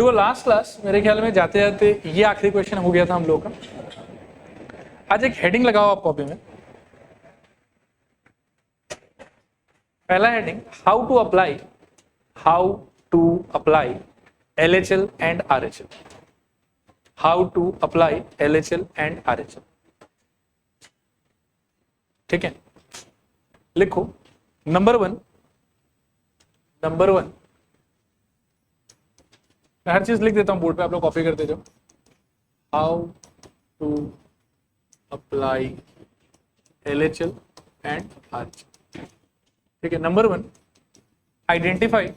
देखो last class मेरे ख्याल में जाते जाते ये आखिरी क्वेश्चन हो गया था हम लोग का। आज एक हेडिंग लगाओ आप कॉपी में। पहला heading, how to apply LHL and RHL। How to apply LHL and RHL। ठीक है, लिखो नंबर वन। मैं हर चीज लिख देता हूं बोर्ड पे, आप लोग कॉपी करते जाओ। How to apply LHL and RHL। ठीक है, number one, identify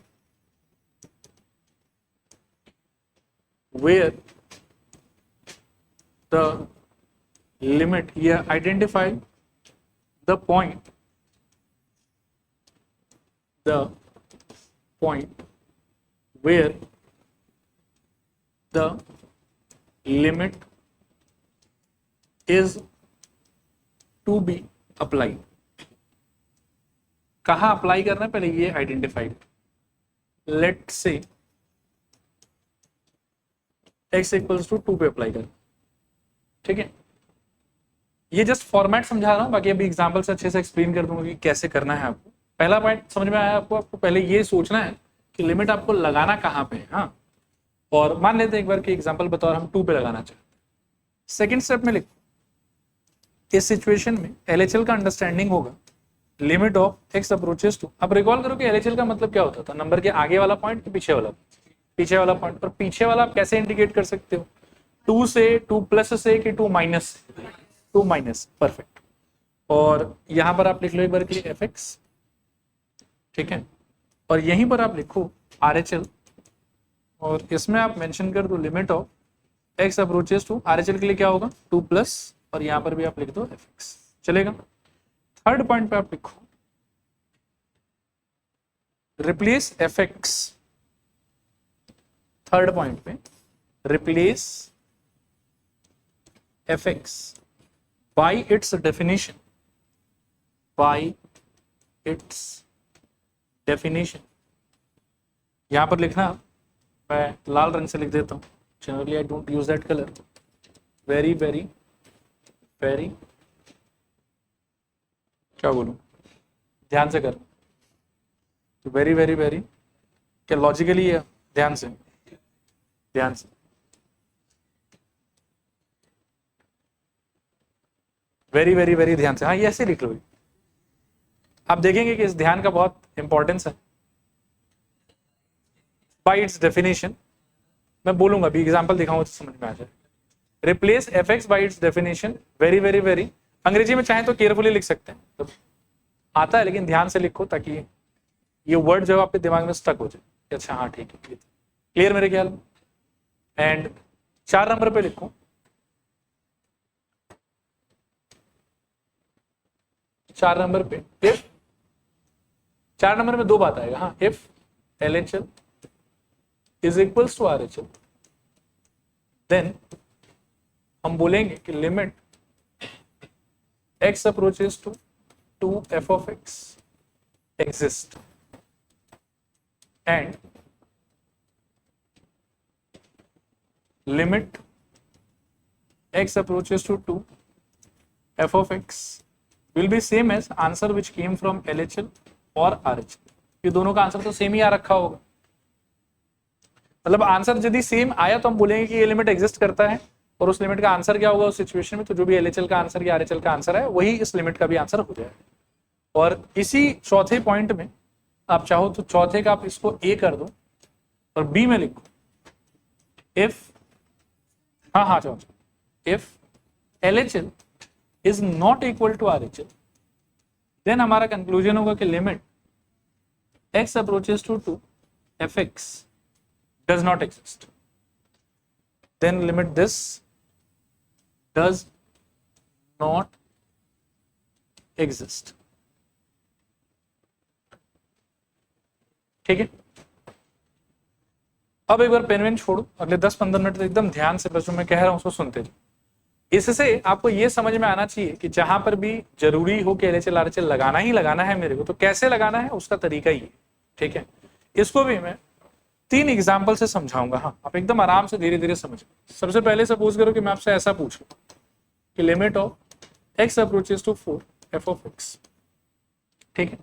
where the limit, identify the point where the limit is to be applied। कहाँ अप्लाई करना है पहले ये आइडेंटिफाइड। लेट से x इक्वल्स टू 2 पे अप्लाई कर। ठीक है, ये जस्ट फॉर्मेट समझा रहा हूं, बाकी अभी एग्जांपल से अच्छे से एक्सप्लेन कर दूंगा कि कैसे करना है आपको। पहला पॉइंट समझ में आया आपको पहले ये सोचना है कि लिमिट आपको लगाना कहाँ पे है। हाँ, और मान लेते हैं एक बार कि एग्जांपल बतौर हम 2 पे लगाना चाहते हैं। सेकंड स्टेप में लिखो, इस सिचुएशन में LHL का अंडरस्टैंडिंग होगा limit of x approaches to. अब रिकॉल करो कि LHL का मतलब क्या होता था, नंबर के आगे वाला पॉइंट कि पीछे वाला पॉइंट। पर पीछे वाला आप कैसे इंडिकेट कर सकते हो, 2 से, 2 प्लस से कि 2 माइनस। 2 minus, perfect. और यहां पर आप लिख लो एक बार के लिए fx। ठीक है, और यहीं पर आप लिखो RHL, और इसमें आप मेंशन कर दो limit of x approaches to. RHL के लिए क्या होगा 2 प्लस, और यहां पर भी आप लिख दो fx। चलेगा। थर्ड पॉइंट पे आप लिखो रिप्लेस fx। थर्ड पॉइंट पे replace fx bye it's definition. यहां पर लिखना, मैं लाल रंग से लिख देता हूं, generally I don't use that colour. Very very very, क्या बोलूं, ध्यान से कर। तो वेरी वेरी वेरी क्या लॉजिकली है, ध्यान से वेरी वेरी वेरी ध्यान से। हाँ, ये ऐसे लिख लो। आप देखेंगे कि इस ध्यान का बहुत इंपॉर्टेंस है। बाय इट्स डेफिनेशन, मैं बोलूंगा अभी एग्जांपल दिखाऊंगा तो समझ में आ जाए। Replace fx bye it's definition. Very very very, अंग्रेजी में चाहें तो केयरफुली लिख सकते हैं, तो आता है, लेकिन ध्यान से लिखो ताकि ये वर्ड जो है आपके दिमाग में स्टक हो जाए। अच्छा हाँ ठीक है, क्लियर मेरे ख्याल में। एंड 4 नंबर पे लिखो, 4 नंबर पे इफ, 4 नंबर में 2 बात आएगा। हाँ, if LHL is equals to RHL, then हम बोलेंगे कि limit x approaches to f of x exist and limit x approaches to 2 f of x will be same as answer which came from LHL और RHL। ये दोनों का answer तो same ही आ रखा होगा, मतलब आंसर यदि सेम आया तो हम बोलेंगे कि ये लिमिट एग्जिस्ट करता है, और उस लिमिट का आंसर क्या होगा उस सिचुएशन में, तो जो भी LHL का आंसर या RHL का आंसर है वही इस लिमिट का भी आंसर हो जाएगा। और इसी चौथे पॉइंट में आप चाहो तो चौथे का आप इसको A कर दो और B में लिखो इफ, हाँ चाहो, if LHL is not equal to RHL, then हमारा कंक्लूजन होगा कि limit x approaches to fx does not exist, then limit this does not exist। ठीक है, अब एक बार पेन वेन छोड़ो, अगले 10-15 मिनट एकदम ध्यान से बस जो मैं कह रहा हूं उसको सुनते जाओ। इससे आपको ये समझ में आना चाहिए कि जहां पर भी जरूरी हो कि LHL RHL लगाना ही लगाना है मेरे को, तो कैसे लगाना है उसका तरीका ही है। ठीक है, इसको भी मैं 3 एग्जाम्पल से समझाऊंगा। हाँ, आप एकदम आराम से धीरे धीरे समझो। सबसे पहले सपोज करो कि मैं आपसे ऐसा पूछूं कि limit of x approaches to 4 f of x, ठीक है,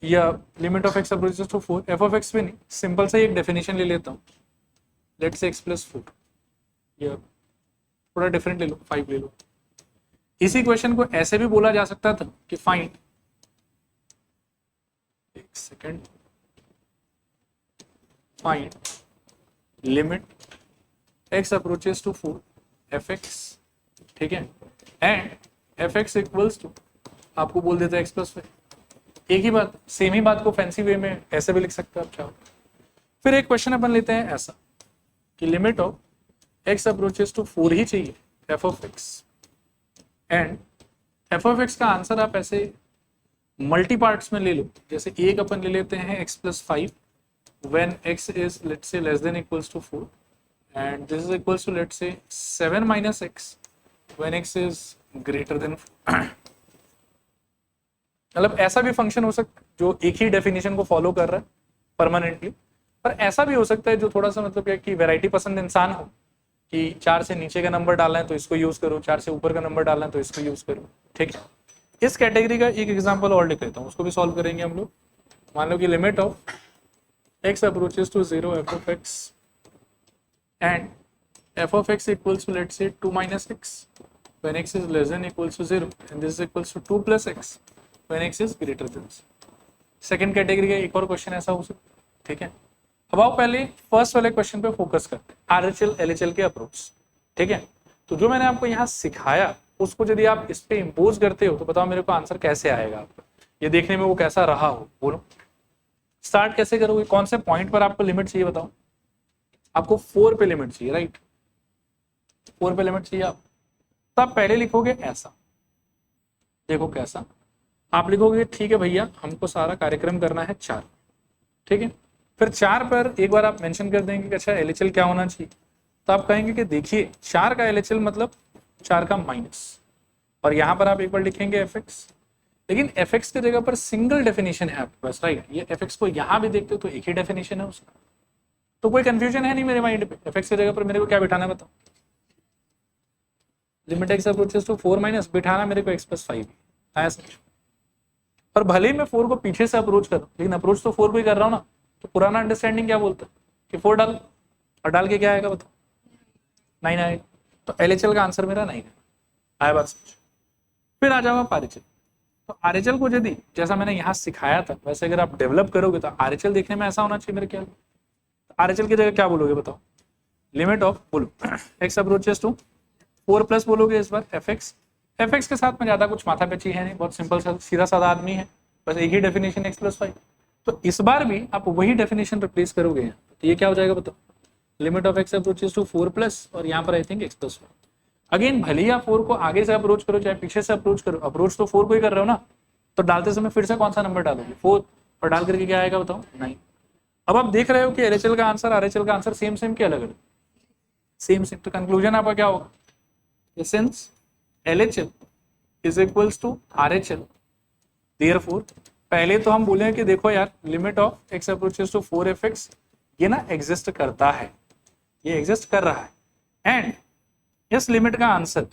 या limit of x approaches to 4 f of x भी नहीं, सिंपल से एक डेफिनेशन ले लेता हूँ, लेट्स से x प्लस 4, या थोड़ा डिफरेंट ले लो, 5 ले लो। इसी क्वेश्चन को ऐसे भी बोला जा सकता था कि फाइंड, एक second, find limit x approaches to 4 fx, ठीक है, एंड fx इक्वल्स टू, आपको बोल देता है x प्लस 5। एक ही बात, सेम ही बात को फैंसी वे में ऐसे भी लिख सकते हो आप चाहो। फिर एक क्वेश्चन अपन लेते हैं ऐसा कि limit of x approaches to 4 ही चाहिए f of x, and f of x का आंसर आप ऐसे मल्टी पार्ट्स में ले लो। जैसे एक अपन ले लेते हैं x plus 5 when x is let's say less than equals to 4, and this is equals to let's say 7 minus x when x is greater than 4। मतलब ऐसा भी फंक्शन हो सकता है जो एक ही डेफिनेशन को फॉलो कर रहा है परमानेंटली, पर ऐसा भी हो सकता है जो थोड़ा सा मतलब क्या कि वैरायटी पसंद इंसान हो कि 4 से नीचे का नंबर डालना है तो इसको यूज करो, 4 से ऊपर का नंबर डालना है तो इसको यूज करो, ठीक है। इस कैटेगरी का एक एग्जांपल और लिख लेता हूँ, उसको भी सॉल्व करेंगे हम लोग। मान लो कि limit of x approaches to 0 f of x and f of x equals to let's say 2 minus x when x is less than equals to 0, and this is equals to 2 plus x when x is greater than 0। Second category का एक और question ऐसा हो सकता है, ठीक है। अब आओ पहले फर्स्ट वाले क्वेश्चन पे फोकस करते हैं, RHL LHL के अप्रोच, ठीक है। तो जो मैंने आपको यहाँ सिखाया उसको यदि आप इस पे इम्पोज करते हो तो बताओ मेरे को आंसर कैसे आएगा आपका, ये देखने में वो कैसा रहा हो, बोलो। स्टार्ट कैसे करोगे, कौन से पॉइंट पर आपको लिमिट चाहिए बताओ। आपको 4 पे लिमिट चाहिए, राइट, 4 पे लिमिट चाहिए आप, तब पहले लिखोगे ऐसा, देखो कैसा, आप लिखोगे ठीक है भैया हमको सारा कार्यक्रम करना है 4, ठीक है। फिर 4 पर एक बार आप मेंशन कर देंगे कि अच्छा LHL क्या होना चाहिए, तो आप कहेंगे कि देखिए 4 का LHL मतलब 4 का माइनस, और यहां पर आप एक बार लिखेंगे fx, लेकिन fx की जगह पर सिंगल डेफिनेशन है आपके पास, राइट। ये fx को यहां भी देखते हो तो एक ही डेफिनेशन है उसका, तो कोई कंफ्यूजन है नहीं मेरे माइंड पे। fx की जगह पर मेरे को क्या बिठाना है बताओ, limit x approaches to 4 minus, बिठाना मेरे को x प्लस 5 आया समझ। पर भले ही मैं 4 को पीछे से अप्रोच करूं, लेकिन अप्रोच तो 4 को ही कर रहा हूं ना, तो पुराना अंडरस्टैंडिंग क्या बोलता है कि 4 डाल, और डाल के क्या आएगा बताओ, 9 आएगा। तो LHL का आंसर मेरा 9 है, आया बात समझ। फिर आ जाओ आप RHL, तो RHL को यदि जैसा मैंने यहाँ सिखाया था वैसे अगर आप डेवलप करोगे तो RHL देखने में ऐसा होना चाहिए मेरे ख्याल। तो RHL की जगह क्या बोलोगे बताओ, लिमिट ऑफ बोलो x अप्रोचेस टू 4 प्लस बोलोगे इस बार fx के साथ में ज्यादा कुछ माथा पेची है नहीं, बहुत सिंपल सीधा साधा आदमी है, बस एक ही डेफिनेशन x प्लस 5। तो इस बार भी आप वही डेफिनेशन रिप्लेस करोगे, तो ये क्या हो जाएगा बताओ, limit of x approaches to 4 plus, और यहाँ पर I think x plus 5। Again भले ही आप 4 को आगे से अप्रोच करो चाहे पीछे से अप्रोच करो, अप्रोच तो 4 को ही कर रहे हो ना, तो डालते समय फिर से कौन सा नंबर डालोगे 4, और डाल करके क्या आएगा बताओ 9। अब आप देख रहे हो कि LHL का आंसर RHL का आंसर सेम सेम क्या अलग अलग, सेम सेम। तो कंक्लूजन आपका क्या होगा, since LHL is equals to RHL, therefore पहले तो हम बोले कि देखो यार limit of x approaches to 4fx ये ना एग्जिस्ट करता है, ये एग्जिस्ट कर रहा है, एंड इस लिमिट का answer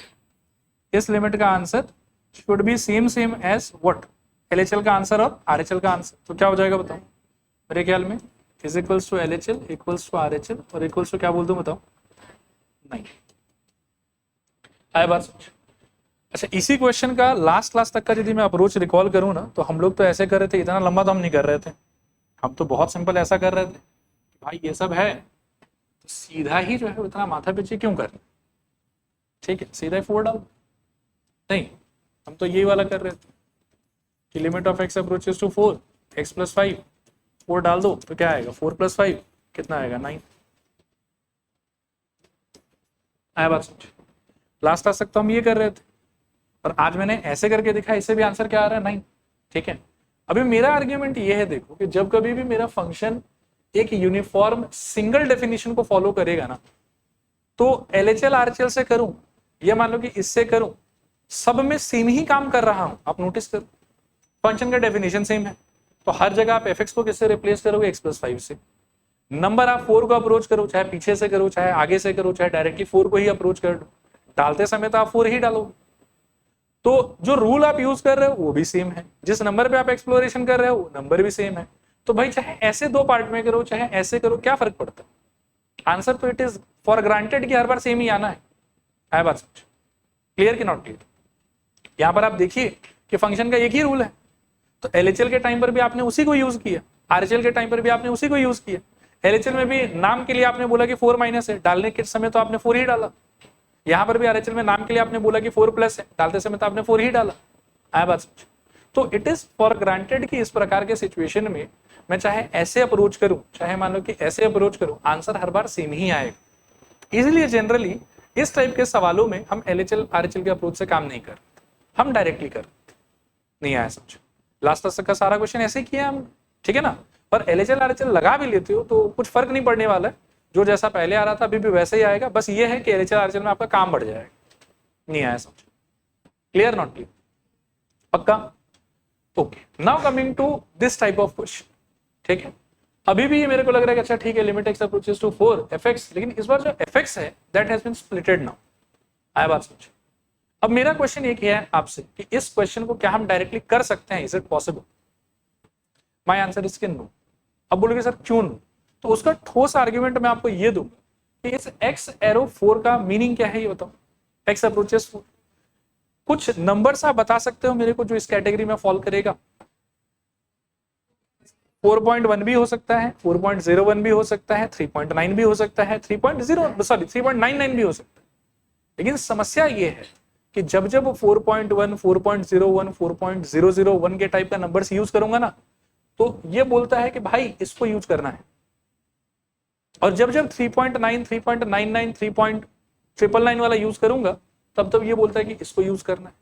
should be same as what, LHL का आंसर और RHL का आंसर। तो क्या हो जाएगा बताओ मेरे ख्याल में, is equals to LHL equals to RHL और इक्वल्स टू क्या बोल दूं बताओ 9। आया बात समझ। अच्छा, इसी क्वेश्चन का लास्ट क्लास तक का यदि मैं अप्रोच रिकॉल करूं ना, तो हम लोग तो ऐसे कर रहे थे, इतना लंबा तो हम नहीं कर रहे थे, हम तो बहुत सिंपल ऐसा कर रहे थे भाई ये सब है तो सीधा ही जो है उतना माथा पीछे क्यों कर, ठीक है, सीधा ही 4 डाल। नहीं, हम तो ये वाला कर रहे थे कि limit of x approaches to 4 x plus 5, 4 डाल दो तो क्या आएगा 4 प्लस 5 कितना आएगा 9। आया बात समझ। लास्ट क्लास तक तो हम ये कर रहे थे, और आज मैंने ऐसे करके दिखा, इससे भी आंसर क्या आ रहा है 9, ठीक है। अभी मेरा आर्ग्यूमेंट ये है, देखो कि जब कभी भी मेरा फंक्शन एक यूनिफॉर्म सिंगल डेफिनेशन को फॉलो करेगा ना, तो LHL RHL से करूं या मान लो कि इससे करूं, सब में सेम ही काम कर रहा हूं। आप नोटिस करो फंक्शन का डेफिनेशन सेम है, तो हर जगह आप fx को किससे रिप्लेस करोगे x प्लस 5 से, नंबर आप 4 को अप्रोच करो, चाहे पीछे से करो, चाहे आगे से करो, चाहे डायरेक्टली 4 को ही अप्रोच कर दो, डालते समय तो आप 4 ही डालोगे। तो जो रूल आप यूज कर रहे हो वो भी सेम है, जिस नंबर पे आप एक्सप्लोरेशन कर रहे हो वो नंबर भी सेम है। तो भाई चाहे ऐसे दो पार्ट में करो चाहे ऐसे करो, क्या फर्क पड़ता है? आंसर तो इट इज फॉर ग्रांटेड कि हर बार सेम ही आना है बात समझ? क्लियर कि नॉट क्लियर? यहां पर आप देखिए कि फंक्शन का एक ही रूल है, तो एलएचएल के टाइम पर भी आपने उसी को यूज किया, आरएचएल के टाइम पर भी आपने उसी को यूज किया। एलएचएल में भी नाम के लिए आपने बोला कि 4 माइनस है, डालने के समय तो आपने 4 ही डाला। यहां पर भी आरएचएल में नाम के लिए आपने बोला कि 4 प्लस है, डालते समय तो आपने 4 ही डाला। आया बात समझ? तो इट इज फॉर ग्रांटेड कि इस प्रकार के सिचुएशन में मैं चाहे ऐसे अप्रोच करूं चाहे मान लो कि ऐसे अप्रोच करूं, आंसर हर बार सेम ही आएगा। इसलिए जनरली इस टाइप के सवालों में हम एलएचएल आरएचएल के अप्रोच से काम नहीं कर, हम डायरेक्टली कर। नहीं आया समझ? लास्ट तक का सारा क्वेश्चन ऐसे किया हम, ठीक है ना? पर एलएचएल आरएचएल लगा भी लेते हो तो कुछ फर्क नहीं पड़ने वाला है, जो जैसा पहले आ रहा था अभी भी वैसे ही आएगा। बस ये है कि एलएचएल आरएचएल में आपका काम बढ़ जाएगा। नहीं आया समझ? Clear not clear? पक्का? Okay, now coming to this type of question, ठीक है? अभी भी मेरे को लग रहा है कि अच्छा ठीक है, limit x approaches to 4 fx, लेकिन इस बार जो fx है that has been splitted now. आया बात समझ? अब मेरा क्वेश्चन एक है आपसे कि इस क्वेश्चन को क्या हम डायरेक्टली कर सकते हैं? Is it possible? My answer is can no. अब बोलोगे सर क्यों नो? तो उसका ठोस आर्ग्यूमेंट मैं आपको ये दूंगा कि इस एक्स एरो 4 का मीनिंग क्या है, ये बताओ। एक्स अप्रोचेस 4, कुछ नंबर्स आप बता सकते हो मेरे को जो इस कैटेगरी में फॉल करेगा? 4.1 भी हो सकता है, 4.01 भी हो सकता है, 3.9 भी हो सकता है, 3.99 भी हो सकता है। लेकिन समस्या ये है कि जब जब 4.1, 4.01, 4.001 के टाइप का नंबर्स यूज करूंगा ना, तो ये बोलता है कि भाई इसको यूज करना है। और जब जब 3.9, 3.99, 3.999 वाला यूज करूंगा, तब तब ये बोलता है कि इसको यूज करना है।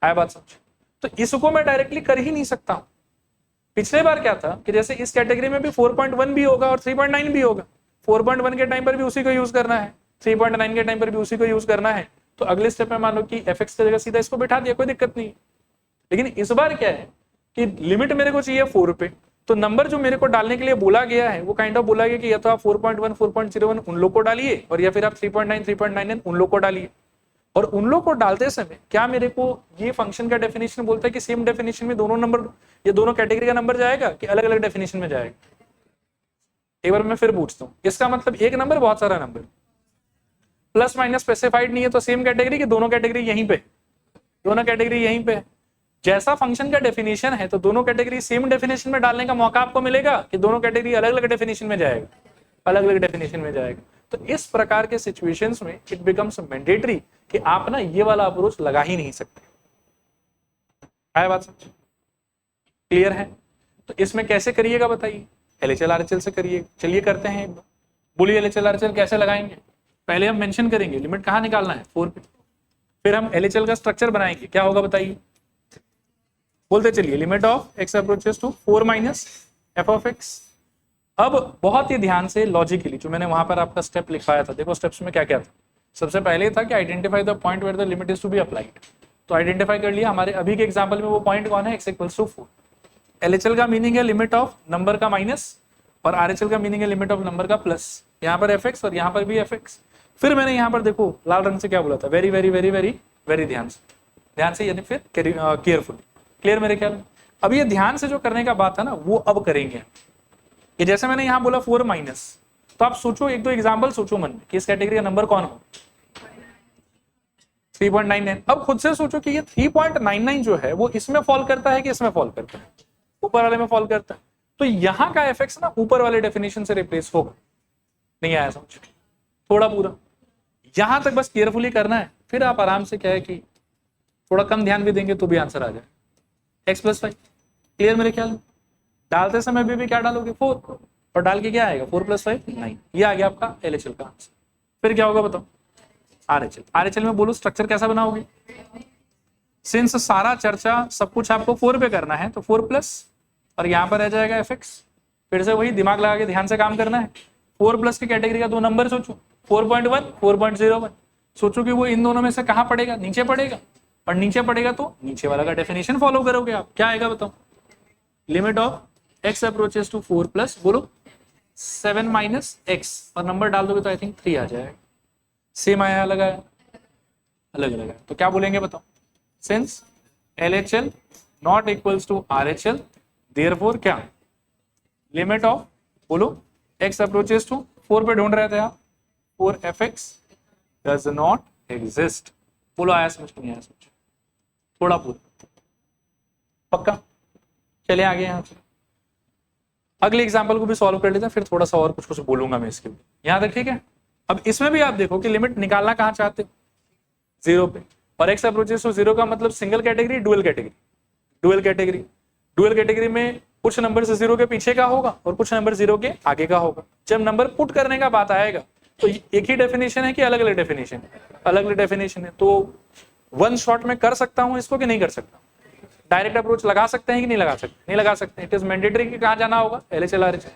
आया बात समझ? तो इसको मैं डायरेक्टली कर ही नहीं सकता हूं। पिछले बार क्या था कि जैसे इस कैटेगरी में भी 4.1 भी होगा और 3.9 भी होगा, 4.1 के टाइम पर भी उसी को यूज करना है, 3.9 के टाइम पर भी उसी को यूज करना है। तो अगले स्टेप में मान लो कि fx की जगह सीधा इसको बिठा दिया, कोई दिक्कत नहीं। लेकिन इस बार क्या है कि लिमिट मेरे को चाहिए 4 पे, तो नंबर जो मेरे को डालने के लिए बोला गया है वो काइंड ऑफ बोला गया कि या तो आप 4.1, 4.01 उन लोग को डालिए, और या फिर आप 3.9, 3.99 उन लोग को डालिए। और उन लोग को डालते समय क्या मेरे को ये फंक्शन का डेफिनेशन बोलता है कि सेम डेफिनेशन में दोनों नंबर, ये दोनों कैटेगरी का नंबर जाएगा कि अलग अलग डेफिनेशन में जाएगा? एक बार मैं फिर पूछता हूँ, इसका मतलब एक नंबर बहुत सारा नंबर, प्लस माइनस स्पेसिफाइड नहीं है, तो सेम कैटेगरी कि दोनों कैटेगरी यहीं पे, दोनों कैटेगरी यहीं पे। जैसा फंक्शन का डेफिनेशन है तो दोनों कैटेगरी सेम डेफिनेशन में डालने का मौका आपको मिलेगा कि दोनों कैटेगरी अलग अलग डेफिनेशन में जाएगा, अलग अलग डेफिनेशन में जाएगा। तो इस प्रकार के सिचुएशंस में इट बिकम्स मैंडेटरी कि आप ना ये वाला अप्रोच लगा ही नहीं सकते। है बात समझ? क्लियर है? तो इसमें कैसे करिएगा बताइए? एलएचएल आरएचएल से करिए। चलिए करते हैं एक बार, बोलिए एलएचएल आरएचएल कैसे लगाएंगे? पहले हम मेंशन करेंगे लिमिट कहां निकालना है, 4 पे, फिर हम एलएचएल का स्ट्रक्चर बनाएंगे। क्या होगा बताइए? बोलते चलिए, limit of x approaches to 4 minus f of x. अब बहुत ही ध्यान से लॉजिकली जो मैंने वहां पर आपका स्टेप लिखवाया था, देखो स्टेप्स में क्या क्या था। सबसे पहले था कि identify the point where the limit is to be applied. तो आइडेंटिफाई कर लिया। हमारे अभी के एग्जांपल में वो पॉइंट कौन है? X equals to 4। एलएचएल का मीनिंग है लिमिट ऑफ नंबर का माइनस, और आरएचएल का मीनिंग है लिमिट ऑफ नंबर का प्लस। यहाँ पर एफ एक्स और यहाँ पर भी एफ एक्स। फिर मैंने यहाँ पर देखो लाल रंग से क्या बोला था, very very very very very ध्यान से यानी फिर केयरफुली। क्लियर मेरे ख्याल? अब ये ध्यान से जो करने का बात है ना, वो अब करेंगे कि जैसे मैंने यहां बोला 4 माइनस, तो आप सोचो एक दो एग्जांपल सोचो मन में कि इस कैटेगरी का नंबर कौन हो? 3.99। अब खुद से सोचो कि ये 3.99 जो है वो इसमें फॉल करता है कि इसमें फॉल करता है? ऊपर वाले में फॉल करता है। तो यहां का एफएक्स ना ऊपर वाले डेफिनेशन से रिप्लेस होगा। नहीं आया समझ? थोड़ा पूरा यहां तक बस केयरफुली करना है, फिर आप आराम से क्या है कि थोड़ा कम ध्यान भी देंगे तो भी आंसर आ जाए। X plus 5। क्लियर मेरे ख्याल में? डालते समय भी क्या डालोगे? 4, और डाल के क्या आएगा? 4 + 5 9। ये आ गया आपका एलएचएल का आंसर। फिर क्या होगा बताओ? आरएचएल। आरएचएल में बोलो स्ट्रक्चर कैसा बनाओगे? सिंस सारा चर्चा सब कुछ आपको 4 पे करना है तो 4 प्लस, और यहाँ पर रह जाएगा एफएक्स। फिर से वही दिमाग लगा के ध्यान से काम करना है। 4 प्लस की कैटेगरी का दो नंबर सोचो, 4.1, 4.01। सोचो कि वो इन दोनों में से कहाँ पड़ेगा? नीचे पड़ेगा, और नीचे पड़ेगा तो नीचे वाला का डेफिनेशन फॉलो करोगे आप। क्या आएगा बताओ? Limit of x approaches to 4 plus, बोलो 7 माइनस एक्स और नंबर डाल दोगे तो आई थिंक 3 आ जाएगा। सेम आया अलग आया? अलग अलग आया। तो क्या बोलेंगे बताओ? Since LHL not equals to RHL therefore क्या लिमिट ऑफ, बोलो, x अप्रोचेस टू 4 पे ढूंढ रहे थे आप, 4 fx डज नॉट एग्जिस्ट। बोलो आया समझ नहीं आया समझ? थोड़ा पूरा पक्का? चलिए आगे यहाँ से अगले एग्जाम्पल को भी सॉल्व कर लेते हैं, फिर थोड़ा सा और कुछ कुछ बोलूंगा मैं इसके ऊपर। यहाँ तक ठीक है? अब इसमें भी आप देखो कि लिमिट निकालना कहाँ चाहते हो? 0 पे। और x अप्रोचेस टू 0 का मतलब single category, dual category? Dual category. Dual category में कुछ नंबर से 0 के पीछे का होगा और कुछ नंबर 0 के आगे का होगा। जब नंबर पुट करने का बात आएगा तो एक ही डेफिनेशन है कि अलग अलग डेफिनेशन है? अलग अलग डेफिनेशन है। तो वन शॉट में कर सकता हूं इसको कि नहीं कर सकता? डायरेक्ट अप्रोच लगा सकते हैं कि नहीं लगा सकते? नहीं लगा सकते। इट इज मैंडेटरी कि कहां जाना होगा? LHL RHL।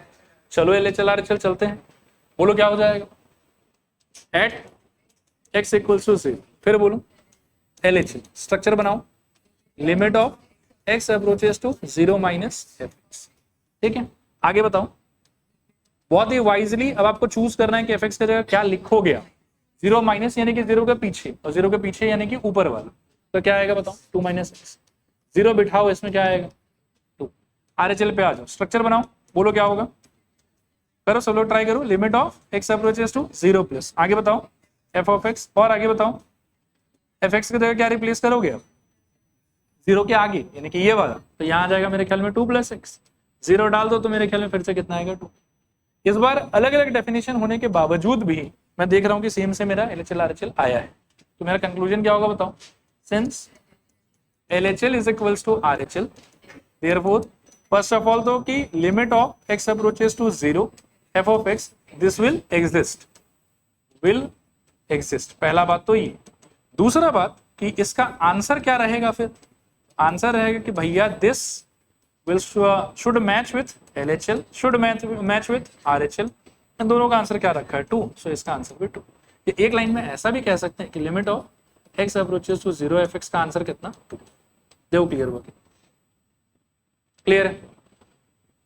चलो LHL RHL चलते हैं। बोलो क्या हो जाएगा? एट x इक्वल्स टू 0, फिर बोलो LHL स्ट्रक्चर बनाओ, limit of x approaches to 0 minus fx। ठीक है, आगे बताओ। बहुत ही वाइजली अब आपको चूज करना है कि fx की जगह क्या लिखोगे आप। 0 माइनस यानी कि 0 के पीछे, और 0 के पीछे यानी कि ऊपर वाला, तो क्या आएगा बताओ? 2 माइनस एक्स। 0 बिठाओ, इसमें क्या आएगा? 2। RHL पे आ जाओ, स्ट्रक्चर बनाओ, बोलो क्या होगा? करो सब लोग ट्राई करो। Limit of x approaches to 0 plus, आगे बताओ f ऑफ x, और आगे बताओ fx की जगह क्या रिप्लेस करोगे अब? 0 के आगे यानी कि ये वाला, तो यहाँ आ जाएगा मेरे ख्याल में 2 प्लस एक्स। 0 डाल दो तो मेरे ख्याल में फिर से कितना आएगा? 2। इस बार अलग अलग डेफिनेशन होने के बावजूद भी मैं देख रहा हूं कि सेम से मेरा LHL RHL आया है। तो मेरा कंक्लूजन क्या होगा बताओ? Since LHL is equals to RHL therefore first of all तो कि limit of x approaches to 0 f of x this will exist, will exist. पहला बात तो ये। दूसरा बात कि इसका आंसर क्या रहेगा? फिर आंसर रहेगा कि भैया this will should match with LHL, should match with RHL। इन दोनों का आंसर क्या रखा है? 2। सो इसका आंसर भी 2। ये एक लाइन में ऐसा भी कह सकते हैं कि limit of x approaches to 0 fx का आंसर कितना? 2। देखो क्लियर हो गया? क्लियर है?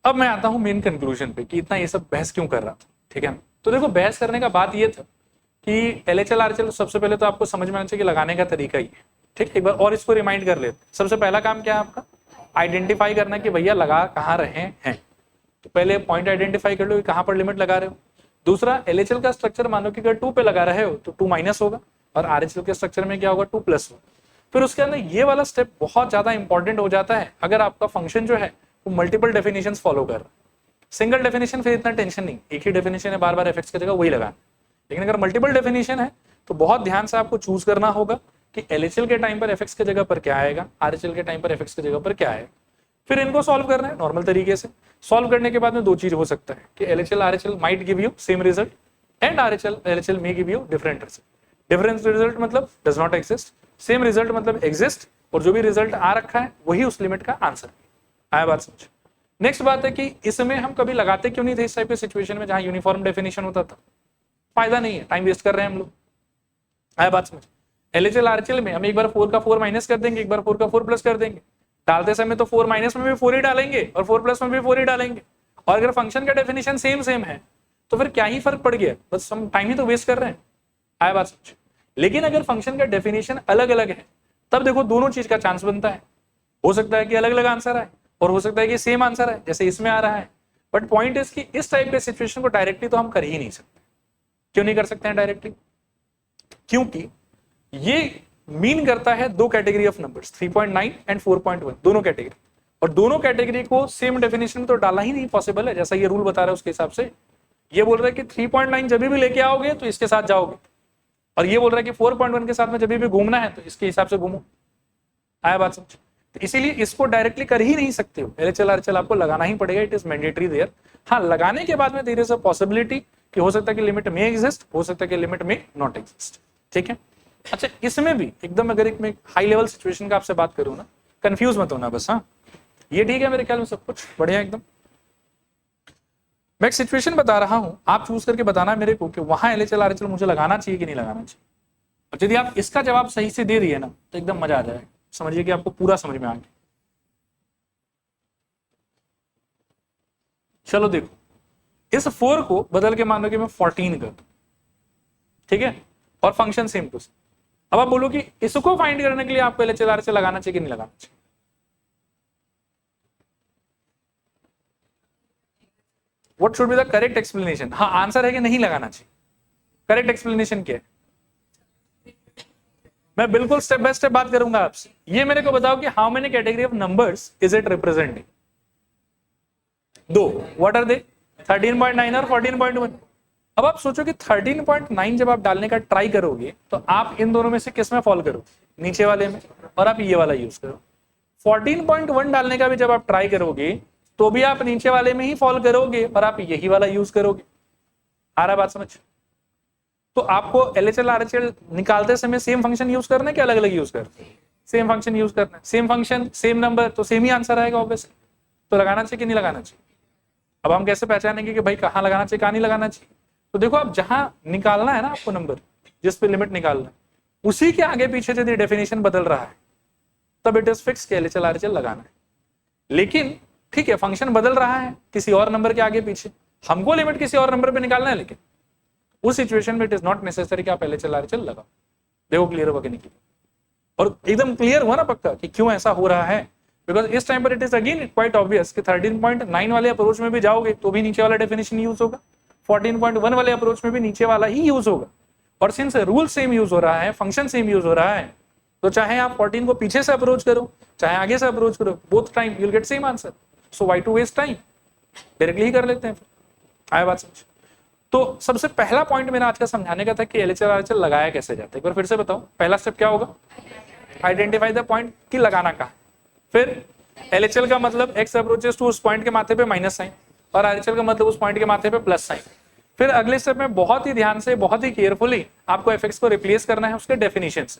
अब मैं आता हूं मेन कंक्लूजन पे कि इतना ये सब बहस क्यों कर रहा था। ठीक है, तो देखो बहस करने का बात ये था कि LHL RHL सबसे पहले तो आपको समझ में आना चाहिए कि लगाने का तरीका ही है। ठीक, एक बार और इसको रिमाइंड कर लेते। सबसे पहला काम क्या है आपका? आइडेंटिफाई करना कि भैया लगा कहाँ रहे हैं। तो पहले पॉइंट आइडेंटिफाई कर लो कि कहाँ पर लिमिट लगा रहे हो। दूसरा, LHL का स्ट्रक्चर मानो कि अगर 2 पे लगा रहे हो तो 2 माइनस होगा, और RHL के स्ट्रक्चर में क्या होगा? 2 प्लस होगा। फिर उसके अंदर ये वाला स्टेप बहुत ज्यादा इंपॉर्टेंट हो जाता है अगर आपका फंक्शन जो है वो मल्टीपल डेफिनेशन फॉलो कर रहा है। सिंगल डेफिनेशन फिर इतना टेंशन नहीं, एक ही डेफिनेशन है, बार बार fx की जगह वही लगाना। लेकिन अगर मल्टीपल डेफिनेशन है तो बहुत ध्यान से आपको चूज करना होगा कि LHL के टाइम पर fx की जगह पर क्या आएगा, RHL के टाइम पर fx की जगह पर क्या आएगा। फिर इनको सॉल्व करना है नॉर्मल तरीके से। सॉल्व करने के बाद में दो चीज हो सकता है कि LHL RHL might give you same result and LHL may give you different result. Different result मतलब does not exist, same result मतलब एग्जिस्ट, और जो भी रिजल्ट आ रखा है वही उस लिमिट का आंसर। आया बात समझ? नेक्स्ट बात है कि इसमें हम कभी लगाते क्यों नहीं थे इस टाइप के सिचुएशन में जहां यूनिफॉर्म डेफिनेशन होता था? फायदा नहीं है, टाइम वेस्ट कर रहे हैं हम लोग। आया बात समझ? LHL RHL में हम एक बार 4 का 4 माइनस कर देंगे, एक बार 4 का 4 प्लस कर देंगे। डालते समय तो 4 माइनस में भी 4 ही डालेंगे और 4 प्लस में भी 4 ही डालेंगे। और अगर फंक्शन का डेफिनेशन सेम है तो फिर क्या ही फर्क पड़ गया? बस हम टाइम ही तो वेस्ट कर रहे हैं। आया बात समझ? लेकिन अगर फंक्शन का डेफिनेशन अलग अलग है तब देखो दोनों चीज का चांस बनता है। हो सकता है कि अलग अलग आंसर आए और हो सकता है कि सेम आंसर आए जैसे इसमें आ रहा है। बट पॉइंट इज कि इस टाइप के सिचुएशन को डायरेक्टली तो हम कर ही नहीं सकते। क्यों नहीं कर सकते हैं डायरेक्टली? क्योंकि ये मीन करता है दो कैटेगरी ऑफ नंबर्स, 3.9 एंड 4.1, दोनों कैटेगरी। और दोनों कैटेगरी को सेम डेफिनेशन में तो डालना ही नहीं पॉसिबल है, जैसा ये रूल बता रहा है उसके हिसाब से। ये बोल रहा है कि 3.9 जब भी लेके आओगे तो इसके साथ जाओगे, और ये बोल रहा है कि 4.1 के साथ में जब भी घूमना है तो इसके हिसाब से घूमो। आया बात समझ? तो इसीलिए इसको डायरेक्टली कर ही नहीं सकते हो। LHL RHL आपको लगाना ही पड़ेगा, इट इज मैंडेटरी देयर। हाँ, लगाने के बाद में देयर इज अ पॉसिबिलिटी कि हो सकता है कि लिमिट में एग्जिस्ट, हो सकता है कि लिमिट में नॉट एग्जिस्ट। ठीक है, अच्छा इसमें भी एकदम अगर एक मैं हाई लेवल सिचुएशन का आपसे बात करूं ना, कंफ्यूज मत होना बस। हाँ, ये ठीक है मेरे ख्याल में सब कुछ बढ़िया एकदम। मैं एक सिचुएशन बता रहा हूं, आप चूज करके बताना मेरे को कि वहां LHL RHL मुझे लगाना चाहिए कि नहीं लगाना चाहिए। और यदि आप इसका जवाब सही से दे दिए ना तो एकदम मजा आ जाएगा, समझिए कि आपको पूरा समझ में आ गया। चलो देखो, इस 4 को बदल के मान लो कि मैं 14 कर दूं, ठीक है, और फंक्शन सेम टू सेम। अब आप बोलो कि इसको फाइंड करने के लिए आपको LHL RHL लगाना चाहिए कि नहीं लगाना चाहिए? What should be the correct explanation? हाँ, आंसर है कि नहीं लगाना चाहिए। करेक्ट एक्सप्लेनेशन क्या है? मैं बिल्कुल स्टेप बाय स्टेप बात करूंगा आपसे। ये मेरे को बताओ कि how many category of numbers is it representing? दो। What are they? 13.9 और 14.1। अब आप सोचो कि 13.9 जब आप डालने का ट्राई करोगे तो आप इन दोनों में से किस में फॉल करोगे? नीचे वाले में, और आप ये वाला यूज करो। 14.1 डालने का भी जब आप ट्राई करोगे तो भी आप नीचे वाले में ही फॉल करोगे और आप यही वाला यूज करोगे। आ रहा बात समझ? तो आपको LHL RHL निकालते समय सेम फंक्शन यूज करना है कि अलग अलग यूज करना है? सेम फंक्शन यूज करना है। सेम फंक्शन सेम नंबर तो सेम ही आंसर आएगा ऑब्वियसली। तो लगाना चाहिए कि नहीं लगाना चाहिए? अब हम कैसे पहचानेंगे कि भाई कहाँ लगाना चाहिए कहाँ नहीं लगाना चाहिए? तो देखो, अब जहां निकालना है ना आपको नंबर, जिस पे लिमिट निकालना है, उसी के आगे पीछे यदि डेफिनेशन बदल रहा है तब इट इज फिक्स कि LHL RHL लगाना है। लेकिन ठीक है, फंक्शन बदल रहा है किसी और नंबर के आगे पीछे, हमको लिमिट किसी और नंबर पे निकालना है, लेकिन उस सिचुएशन में इट इज नॉट नेसेसरी कि आप LHL RHL लगाओ। देखो क्लियर होगा कि नहीं? और एकदम क्लियर हुआ ना पक्का कि क्यों ऐसा हो रहा है? बिकॉज इस टाइम पर it is again quite obvious कि 13.9 वाले अप्रोच में भी जाओगे तो भी नीचे वाला डेफिनेशन यूज होगा, 14.1 वाले अप्रोच में भी नीचे वाला ही यूज होगा। और सिंस रूल सेम यूज हो रहा है, फंक्शन सेम यूज हो रहा है, तो चाहे आप 14 को पीछे से अप्रोच करो चाहे आगे से अप्रोच करो, both time you will get same answer. So why to waste time? Directly ही कर लेते हैं फिर। आया बात समझ? तो सबसे पहला पॉइंट मेरा आज का समझाने का था कि LHL RHL लगाया कैसे जाता है। एक बार फिर से बताओ, पहला स्टेप क्या होगा? आइडेंटिफाई द पॉइंट कि लगाना कहाँ। फिर LHL का मतलब एक्स अप्रोचेस टू उस पॉइंट के माथे पे माइनस साइन, और RHL का मतलब उस पॉइंट के माथे पे प्लस साइन। फिर अगले स्टेप में बहुत ही ध्यान से, बहुत ही केयरफुली आपको fx को रिप्लेस करना है उसके डेफिनेशन से।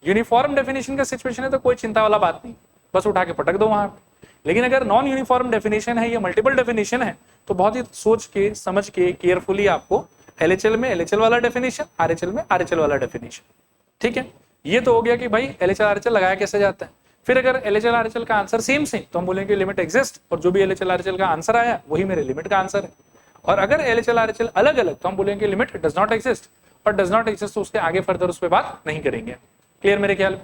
यूनिफॉर्म डेफिनेशन का सिचुएशन है तो कोई चिंता वाला बात नहीं, बस उठा के पटक दो वहां पे। लेकिन अगर नॉन यूनिफॉर्म डेफिनेशन है या मल्टीपल डेफिनेशन है तो बहुत ही सोच के समझ के केयरफुली आपको LHL में LHL वाला डेफिनेशन, RHL में RHL वाला डेफिनेशन। ठीक है, ये तो हो गया कि भाई LHL RHL लगाया कैसे जाता है। फिर अगर LHL RHL का आंसर सेम तो हम बोलेंगे लिमिट एग्जिस्ट, और जो भी LHL RHL का आंसर आया वही मेरे लिमिट का आंसर है। और अगर LHL RHL अलग अलग तो हम बोलेंगे लिमिट डज नॉट एग्जिस्ट, और डज नॉट एग्जिस्ट तो उसके आगे फर्दर उस पर बात नहीं करेंगे। क्लियर मेरे ख्याल में?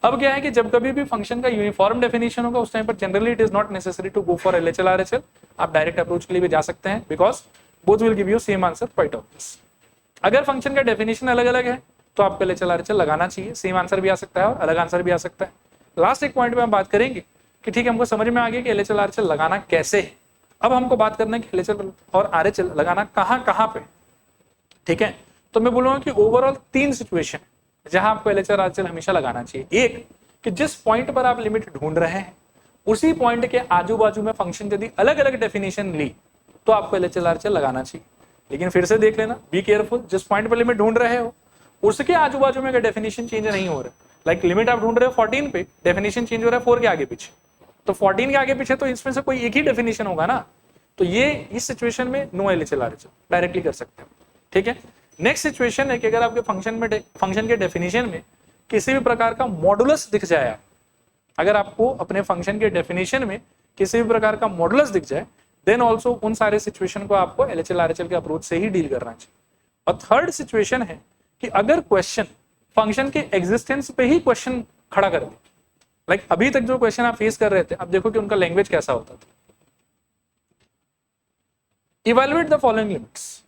अब क्या है कि जब कभी भी फंक्शन का यूनिफॉर्म डेफिनेशन होगा उस टाइम पर generally it is not necessary to go for LHL RHL। आप डायरेक्ट अप्रोच के लिए भी जा सकते हैं because both will give you same answer, quite obvious. अगर फंक्शन का डेफिनेशन अलग अलग है तो आपको LHL RHL लगाना चाहिए, सेम आंसर भी आ सकता है और अलग आंसर भी आ सकता है। लास्ट एक पॉइंट में हम बात करेंगे कि ठीक है, हमको समझ में आ गया कि LHL RHL लगाना कैसे है। अब हमको बात करना है कि LHL और RHL लगाना कहां कहां पे। ठीक है, तो मैं बोलूंगा कि ओवरऑल 3 सिचुएशन जहां आपको LHL RHL हमेशा लगाना चाहिए। एक, कि जिस पॉइंट पर आप लिमिट ढूंढ रहे हैं उसी पॉइंट के आजू बाजू में फंक्शन यदि अलग अलग डेफिनेशन ली तो आपको LHL RHL लगाना चाहिए। लेकिन फिर से देख लेना, बी केयरफुल, जिस पॉइंट पर लिमिट ढूंढ रहे हो उसके आजू बाजू में अगर डेफिनेशन चेंज नहीं हो रहा, लाइक लिमिट आप ढूंढ रहे हो 14 पे, डेफिनेशन चेंज हो रहा है 4 के आगे पीछे, तो 14 के आगे पीछे तो इसमें से कोई एक ही डेफिनेशन होगा ना, तो ये इस सिचुएशन में नो LHL RHL डायरेक्टली कर सकते हैं। ठीक है, नेक्स्ट सिचुएशन है कि अगर आपके फंक्शन के डेफिनेशन में किसी भी प्रकार का मॉडुलस दिख जाए, अगर आपको अपने फंक्शन के डेफिनेशन में किसी भी प्रकार का मॉडुलस दिख जाए, देन ऑल्सो उन सारे सिचुएशन को आपको LHL RHL के अप्रोच से ही डील करना चाहिए। और थर्ड सिचुएशन है कि अगर क्वेश्चन फंक्शन के एग्जिस्टेंस पे ही क्वेश्चन खड़ा कर दे, लाइक अभी तक जो क्वेश्चन आप फेस कर रहे थे, अब देखो कि उनका लैंग्वेज कैसा होता था। इवैल्यूएट द फॉलोइंग लिमिट्स,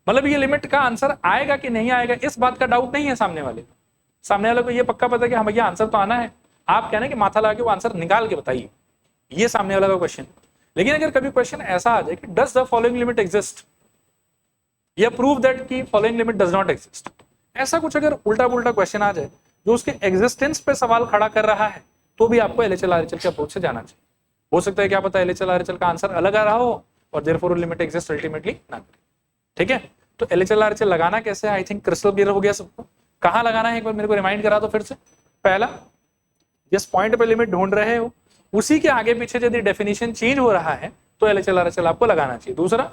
मतलब ये लिमिट का आंसर आएगा कि नहीं आएगा इस बात का डाउट नहीं है सामने वाले को ये पक्का पता है कि हाँ भैया आंसर तो आना है, आप कहना कि माथा लगा के वो आंसर निकाल के बताइए, ये सामने वाला का क्वेश्चन। लेकिन अगर कभी क्वेश्चन ऐसा आ जाए कि does the following limit exist या प्रूव दैट की following limit does not exist, ऐसा कुछ अगर उल्टा पुल्टा क्वेश्चन आ जाए जो उसके एग्जिस्टेंस पे सवाल खड़ा कर रहा है, तो भी आपको LHL RHL के अप्रोच से जाना चाहिए। हो सकता है क्या पता LHL RHL का आंसर अलग आ रहा हो और देयरफॉर लिमिट एग्जिस्ट अल्टीमेटली ना करे। ठीक है, तो LHL RHL लगाना कैसे है, आई थिंक क्रिस्टल क्लियर हो गया सबको। कहां लगाना है एक बार मेरे को रिमाइंड करा दो फिर से। पहला, जिस पॉइंट पे लिमिट ढूंढ रहे हो उसी के आगे पीछे यदि डेफिनेशन चेंज हो रहा है तो LHL RHL आपको लगाना चाहिए। दूसरा,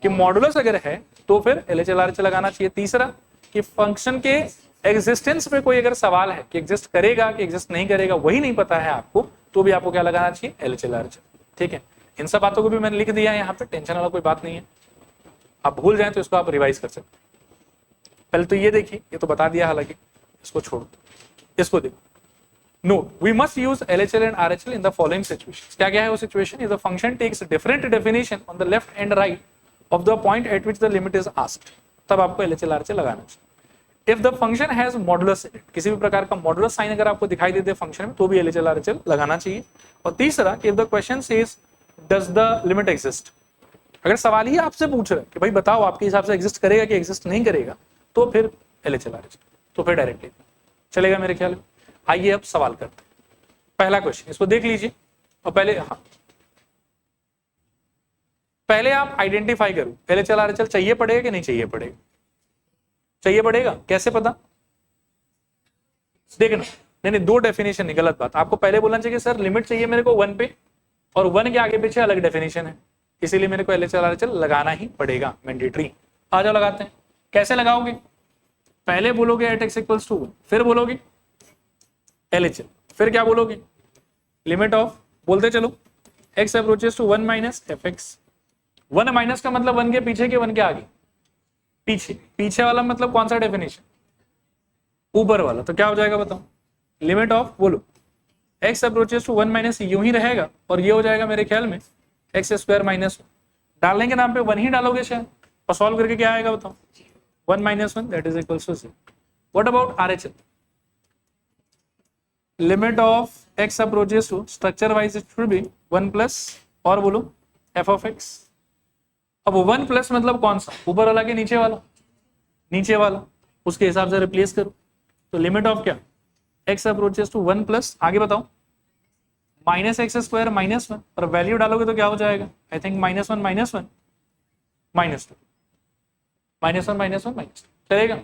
कि मॉडुलस अगर है तो फिर LHL RHL लगाना चाहिए। तीसरा, कि फंक्शन के एग्जिस्टेंस पे कोई अगर सवाल है कि एग्जिस्ट करेगा कि एग्जिस्ट नहीं करेगा वही नहीं पता है आपको, तो भी आपको क्या लगाना चाहिए, LHL RHL। ठीक है, इन सब बातों को भी मैंने लिख दिया है यहाँ पे, टेंशन वाला कोई बात नहीं है। आप भूल जाएं तो इसको आप रिवाइज कर सकते हैं। पहले तो ये देखिए, ये तो बता दिया हालांकि, इसको छोड़ दो, इसको देखो। Note, we must use LHL and RHL in the following situations. क्या क्या है वो situation? If the function takes different definition on the left and right of the point at which the limit is asked, तब आपको LHL RHL लगाना चाहिए। If the function has modulus in it, किसी भी प्रकार का मॉडुलस साइन अगर आपको दिखाई देते फंक्शन में तो भी LHL RHL लगाना चाहिए। और तीसरा, if the question says does the limit exist, अगर सवाल ही आपसे पूछ रहा है कि भाई बताओ आपके हिसाब से एग्जिस्ट करेगा कि एग्जिस्ट नहीं करेगा, तो फिर LHL RHL, तो फिर डायरेक्टली चलेगा मेरे ख्याल में। आइए अब सवाल करते हैं। पहला क्वेश्चन, इसको देख लीजिए और पहले आप आइडेंटिफाई करो LHL RHL चाहिए पड़ेगा कि नहीं चाहिए पड़ेगा। चाहिए पड़ेगा, कैसे पता? देखना, नहीं दो डेफिनेशन नहीं, गलत बात। आपको पहले बोलना चाहिए सर लिमिट चाहिए मेरे को 1 पे, और 1 के आगे पीछे अलग डेफिनेशन है, इसीलिए मेरे को LHL RHL लगाना ही पड़ेगा, मैंडेटरी। आ जाओ लगाते हैं। कैसे लगाओगे? पहले बोलोगे एट x इक्वल्स टू 1, फिर बोलोगे LHL, फिर क्या बोलोगे? लिमिट ऑफ, बोलते चलो, x approaches to 1 minus fx। 1 minus का मतलब 1 के पीछे के 1 के आगे, पीछे, पीछे वाला मतलब कौन सा डेफिनेशन? ऊपर वाला। तो क्या हो जाएगा बताओ? लिमिट ऑफ, बोलो, x अप्रोचेस टू 1 माइनस, यूं ही रहेगा और ये हो जाएगा मेरे ख्याल में x स्क्वायर माइनस 1। डालने के नाम पे 1 ही डालोगे शायद, और सॉल्व करके क्या आएगा बताओ? 1 minus 1 that is equals to 0। What about RHL? Limit of x approaches to, structure wise it should be 1 plus, और बोलो f ऑफ x। अब 1 प्लस मतलब कौन सा? ऊपर वाला के नीचे वाला? नीचे वाला, उसके हिसाब से रिप्लेस करो। तो लिमिट ऑफ क्या? x अप्रोचेस टू 1 प्लस, आगे बताओ, माइनस एक्स स्क्वायर माइनस 1, और वैल्यू डालोगे तो क्या हो जाएगा? आई थिंक -1 -1 -2, -1 -1 -2 चलेगा।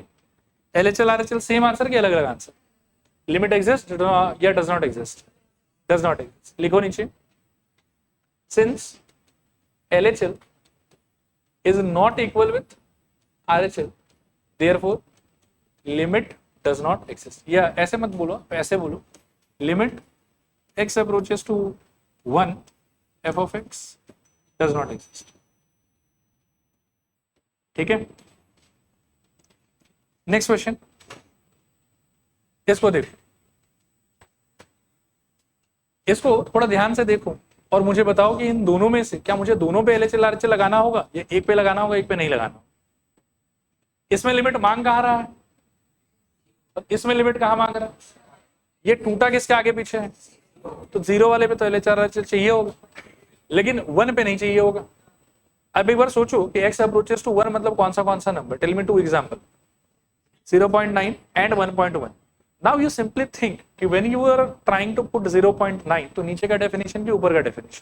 LHL RHL सेम आंसर कि अलग अलग आंसर? लिमिट एग्जिस्ट या does not exist? Does not exist. लिखो नीचे, since LHL is not equal with RHL, therefore limit does not exist। या ऐसे मत बोलो, ऐसे बोलो, limit x approaches to 1 f of x does not exist। ठीक है, नेक्स्ट क्वेश्चन, इसको देखो, इसको थोड़ा ध्यान से देखो और मुझे बताओ कि इन दोनों में से क्या मुझे दोनों पे LHL RHL लगाना होगा या एक पे लगाना होगा, एक पे नहीं लगाना होगा? इसमें लिमिट मांग कहाँ रहा है और इसमें लिमिट कहाँ मांग रहा है? ये टूटा किसके आगे पीछे है? तो 0 वाले पे तो LHL RHL चाहिए होगा, लेकिन 1 पे नहीं चाहिए होगा। अब एक बार सोचो कि x अप्रोचेस टू 1 मतलब कौन सा नंबर? Tell me 2 example, 0.9 and 1.1। Now you simply think कि when you are trying to put 0.9, तो नीचे का डेफिनेशन कि ऊपर का डेफिनेशन?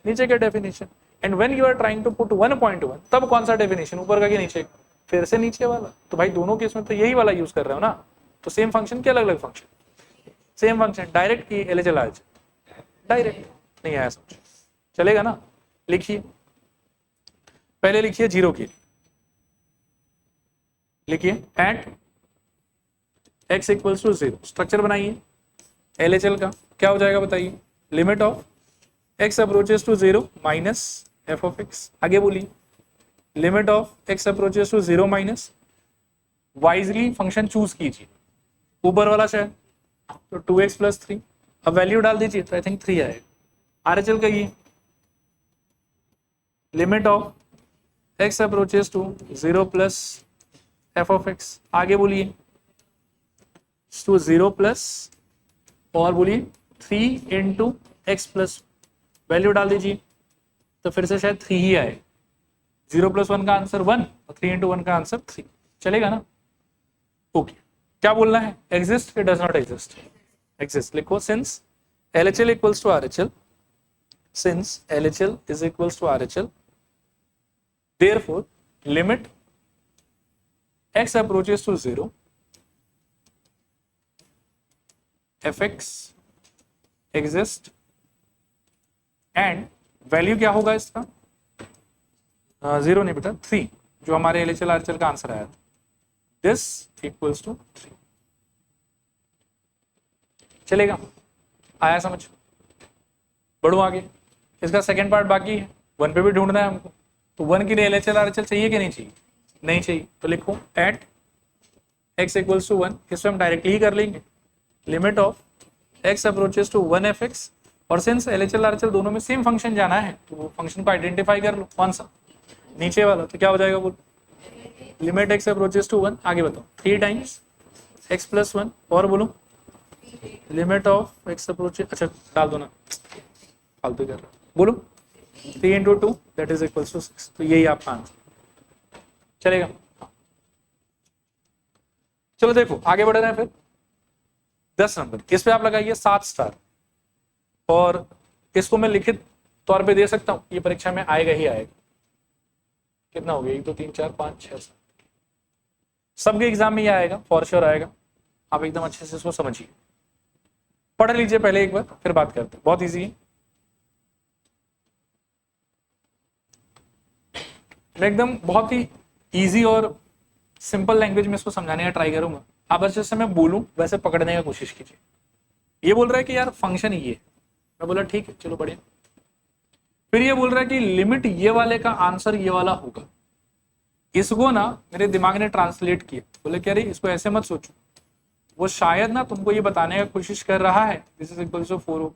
नीचे का definition. And when you are trying to put 1.1, तब कौन सा डेफिनेशन? ऊपर का कि नीचे? फिर से नीचे वाला। तो भाई दोनों केस में तो यही वाला यूज कर रहे हो ना, तो सेम फंक्शन के अलग अलग फंक्शन? Same function. डायरेक्ट की LHL RHL? डायरेक्ट नहीं आया समझ, चलेगा ना? लिखिए, पहले लिखिए 0 के लिए, लिखिए at x equals to 0, structure बनाइए LHL का, क्या हो जाएगा बताइए? Limit of x approaches to 0 minus f of x। आगे बोलिए, limit of x approaches to 0 minus, wisely function choose कीजिए, ऊपर वाला शायद, तो 2x प्लस 3। अब वैल्यू डाल दीजिए तो आई थिंक 3 आएगा। RHL का ये limit of x approaches to 0 plus f of x। आगे बोलिए टू 0 प्लस, और बोलिए 3 इंटू एक्स प्लस, वैल्यू डाल दीजिए तो फिर से शायद 3 ही आए। 0 प्लस 1 का आंसर 1 और 3 इंटू 1 का आंसर 3, चलेगा ना? ओके, क्या बोलना है? एग्जिस्ट या डज नॉट एग्जिस्ट? एग्जिस्ट। लिखो, since LHL equals to RHL, since LHL is equals to RHL, therefore limit x approaches to 0 fx exist, and value क्या होगा इसका? 0 नहीं बेटा, 3, जो हमारे LHL RHL का आंसर आया था, दिस इक्वल्स टू 3। चलेगा? आया समझ? बढ़ो आगे, इसका सेकेंड पार्ट बाकी है, 1 पे भी ढूंढना है हमको। तो 1 के लिए LHL RHL चाहिए कि नहीं चाहिए? नहीं चाहिए। तो लिखो एट x इक्वल्स टू 1, इसमें हम डायरेक्टली ही कर लेंगे limit of x approaches to 1 fx, और सिंस LHL RHL दोनों में सेम फंक्शन जाना है तो वो फंक्शन को आइडेंटिफाई कर लो। कौन सा? नीचे वाला। तो क्या हो जाएगा बोल? लिमिट x अप्रोचेस टू 1, आगे बताओ 3 टाइम्स x प्लस 1, और बोलो लिमिट ऑफ x अप्रोचेस, अच्छा डाल दो ना, फालतू कर रहा हूं, बोलो 3 into 2 that is equals to 6। तो यही आपका आंसर चलेगा। चलो देखो आगे बढ़ रहे हैं फिर 10 नंबर, इस पे आप लगाइए 7 स्टार, और इसको मैं लिखित तौर पे दे सकता हूं, ये परीक्षा में आएगा ही आएगा। कितना हो गया? 1 2 3 4 5 6 7, सबके एग्जाम में ये आएगा, फॉर श्योर आएगा। आप एकदम अच्छे से इसको समझिए, पढ़ लीजिए पहले एक बार, फिर बात करते हैं। बहुत इजी है, मैं एकदम बहुत ही इजी और सिंपल लैंग्वेज में इसको समझाने का ट्राई करूंगा। आप बस जैसे मैं बोलूं वैसे पकड़ने का कोशिश कीजिए। ये बोल रहा है कि यार फंक्शन ये, मैं बोला ठीक है चलो बढ़िया। फिर ये बोल रहा है कि लिमिट ये वाले का आंसर ये वाला होगा। इसको ना मेरे दिमाग ने ट्रांसलेट किया, बोले कि अरे इसको ऐसे मत सोचो, वो शायद ना तुमको ये बताने का कोशिश कर रहा है this is equal to 4।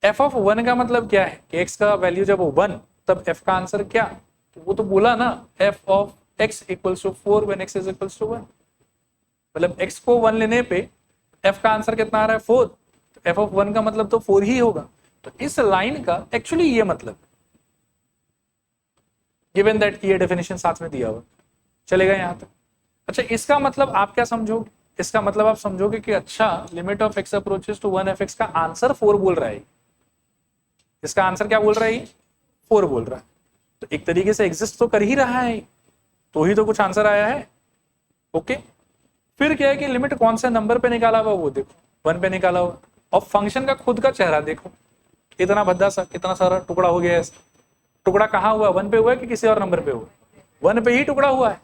F of 1 का मतलब क्या है कि x का वैल्यू जब 1 तब f का आंसर क्या? तो वो तो बोला ना f of x equals to 4 when x is equals to 1, मतलब x को 1 लेने पे f का आंसर कितना आ रहा है 4, तो f ऑफ 1 का मतलब तो 4 ही होगा। तो इस लाइन का एक्चुअली ये मतलब, गिवन दैट ये डेफिनेशन साथ में दिया हुआ, चलेगा यहां तक। अच्छा इसका मतलब आप क्या समझोगे? इसका मतलब आप समझोगे कि अच्छा limit of x approaches to 1 fx का आंसर 4 बोल रहा है। इसका आंसर क्या बोल रहा है? 4 बोल रहा है। तो एक तरीके से एग्जिस्ट तो कर ही रहा है, तो ही तो कुछ आंसर आया है। ओके, फिर क्या है कि लिमिट कौन से नंबर पे निकाला हुआ वो देखो, 1 पे निकाला हुआ, और फंक्शन का खुद का चेहरा देखो, इतना भद्दा सा कितना सारा टुकड़ा हो गया है। टुकड़ा कहाँ हुआ? 1 पे हुआ है कि किसी और नंबर पे हुआ? 1 पे ही टुकड़ा हुआ है।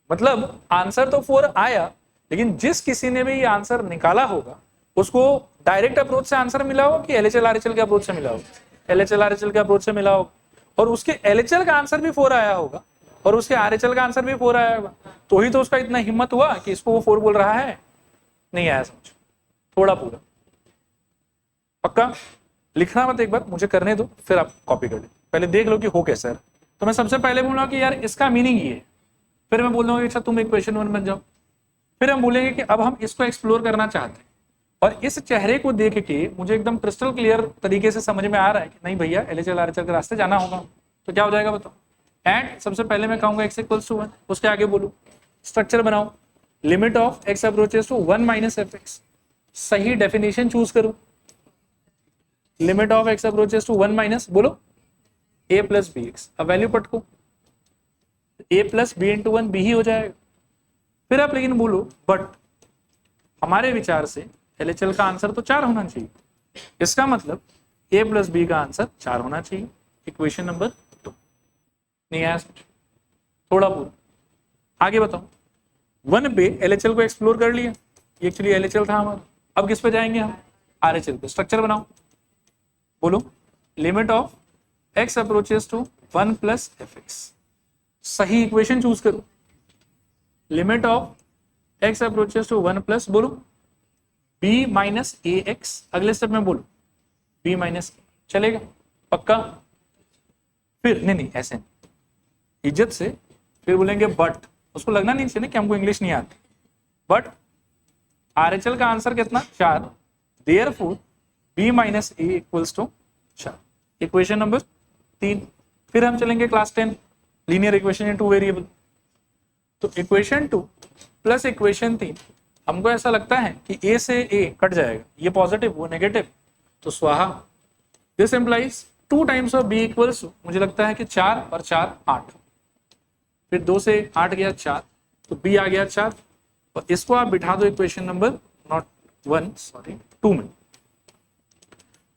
मतलब आंसर तो 4 आया, लेकिन जिस किसी ने भी ये आंसर निकाला होगा उसको डायरेक्ट अप्रोच से आंसर मिला हो कि LHL RHL के अप्रोच से मिला हो? LHL RHL के अप्रोच से मिला हो, और उसके LHL का आंसर भी 4 आया होगा और उसके RHL का आंसर भी 4 आया होगा, तो ही तो उसका इतना हिम्मत हुआ कि इसको वो 4 बोल रहा है। नहीं आया समझ? थोड़ा पूरा पक्का लिखना मत, एक बार मुझे करने दो फिर आप कॉपी कर लो, पहले देख लो कि हो कैसा है। तो मैं सबसे पहले बोलूंगा कि यार इसका मीनिंग ये है, फिर मैं बोल दूंगा अच्छा तुम इक्वेशन 1 बन जाओ, फिर हम बोलेंगे कि अब हम इसको एक्सप्लोर करना चाहते हैं, और इस चेहरे को देख के मुझे एकदम क्रिस्टल क्लियर तरीके से समझ में आ रहा है कि नहीं भैया LHL RHL के रास्ते जाना होगा। तो क्या हो जाएगा बताओ? एंड सबसे पहले मैं कहूंगा x इक्वल्स टू 1, उसके आगे बोलूं स्ट्रक्चर बनाओ limit of x approaches to 1 minus fx, सही डेफिनेशन चूज करूं, limit of x approaches to 1 minus बोलो a प्लस bx, अब वैल्यू पटको a plus B into 1 b ही हो जाएगा। फिर आप लेकिन बोलो बट हमारे विचार से LHL का आंसर तो 4 होना चाहिए, इसका मतलब a प्लस बी का आंसर 4 होना चाहिए। इक्वेशन नंबर 2 नहीं आया समझ? थोड़ा पूरा आगे बताओ। 1 पे LHL को एक्सप्लोर कर लिया, ये एक्चुअली LHL था हमारा। अब किस पे जाएंगे हम? RHL पे। स्ट्रक्चर बनाओ, बोलो limit of x approaches to 1 plus fx, सही इक्वेशन चूज करो, limit of x approaches to 1 plus बोलो b माइनस ए एक्स, अगले स्टेप में बोलो b माइनस, चलेगा पक्का? फिर नहीं ऐसे नहीं, इज्जत से फिर बोलेंगे बट, उसको लगना नहीं चाहिए कि हमको इंग्लिश नहीं आती, बट RHL का आंसर कितना 4, therefore b minus a equals to 4, equation number 3। फिर हम चलेंगे class 10 linear equation in 2 variable. तो इक्वेशन 2 प्लस इक्वेशन 3, हमको ऐसा लगता है कि a से a कट जाएगा, ये पॉजिटिव वो नेगेटिव, तो स्वाहा। This implies 2 times of b equals, मुझे लगता है कि 4 और 4 8, फिर 2 से 8 गया 4, तो b आ गया 4, और इसको आप बिठा दो इक्वेशन नंबर नॉट 1 सॉरी 2 में,